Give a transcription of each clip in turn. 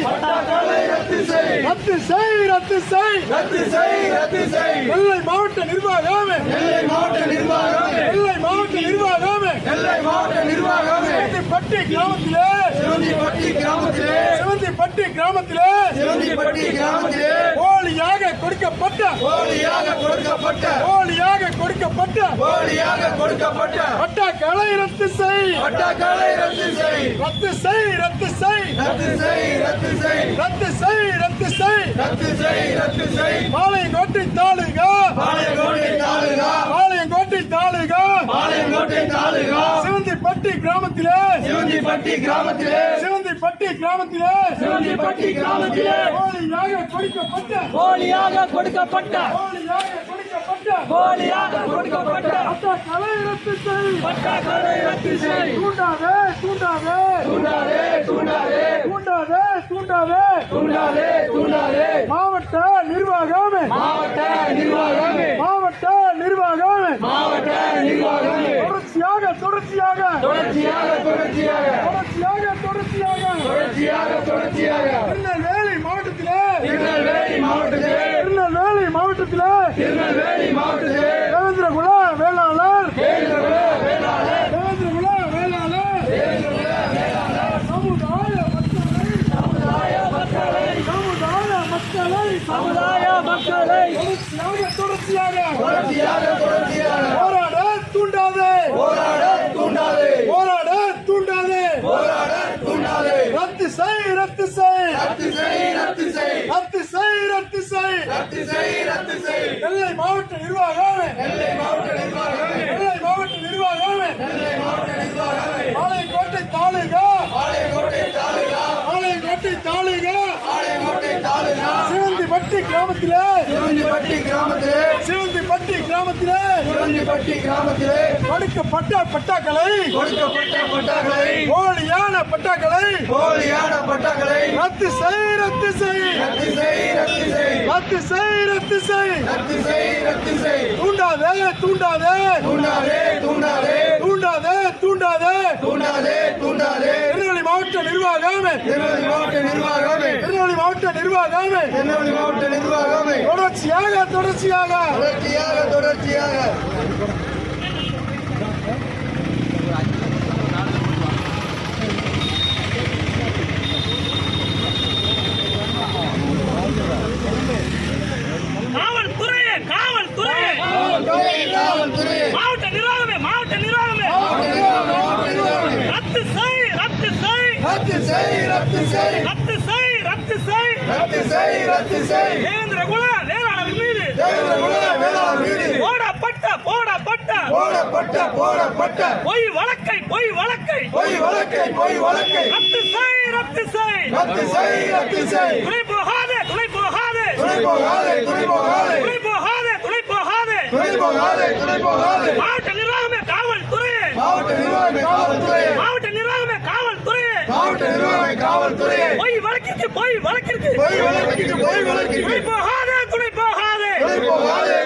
பட்டாக்களை ரத்து செய், ரத்து செய், ரத்து செய். நெல்லை மாவட்ட நிர்வாகமே, நெல்லை மாவட்ட நிர்வாகமே சிவந்திப்பட்டி கிராமத்திலே போலியாக கொடுக்கப்பட்ட பட்டாக்களை ரத்து செய், ரத்து செய். பாளையங்கோட்டை தாலுகா சிவந்திப்பட்டி கிராமத்திலே போலியாக கொடுக்கப்பட்ட பட்டாக்களை ரத்து செய். தூண்டாதே. மாவட்ட நிர்வாகமே தொடர்ச்சியாக திருநெல்வேலி மாவட்டத்திலே தேவேந்திரகுல வேளாளர் சமுதாய மக்களை தொடர்ச்சியாக போராட தூண்டாதே. ரத்து செய். நெல்லை மாவட்ட நிர்வாகமே பாளையங்கோட்டை தாலுகா சிவந்திப்பட்டி கிராமத்திலே கொடுக்கப்பட்ட பட்டாக்களை போலியான பட்டாக்களை ரத்து செய். தூண்டாதே. திருநெல்வேலி மாவட்ட நிர்வாகமே தொடர்ச்சியாக காவல்துறையே மாவட்ட நிர்வாகமே ரத்து செய். தேவேந்திரகுல வேளாளர் மீது போடப்பட்ட பொய் வழக்கை ரத்து செய். துணை போகாதே மாவட்ட நிர்வாகமே காவல்துறையே பொய் வழக்கிற்கு துணை போகாதே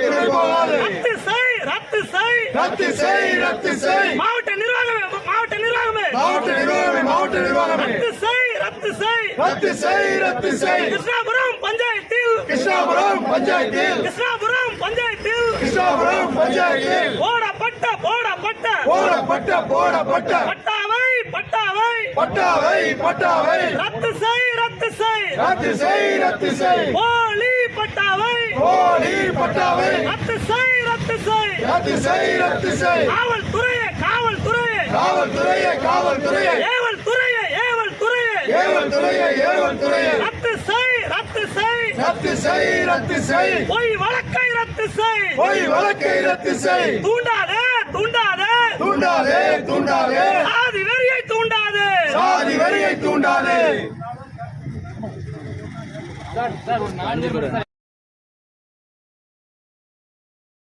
ரத்து செய். மாவட்ட நிர்வாகமே ரத்து செய். கிருஷ்ணாபுரம் பஞ்சாயத்தில் போடப்பட்ட பட்டாவை ரத்து செய். போலி பட்டாவை ரத்து செய். காவல்துறையே ரத்து செய். பொய் வழக்கை ரத்து செய். தூண்டாதே. சாதி வெறியை தூண்டாதே.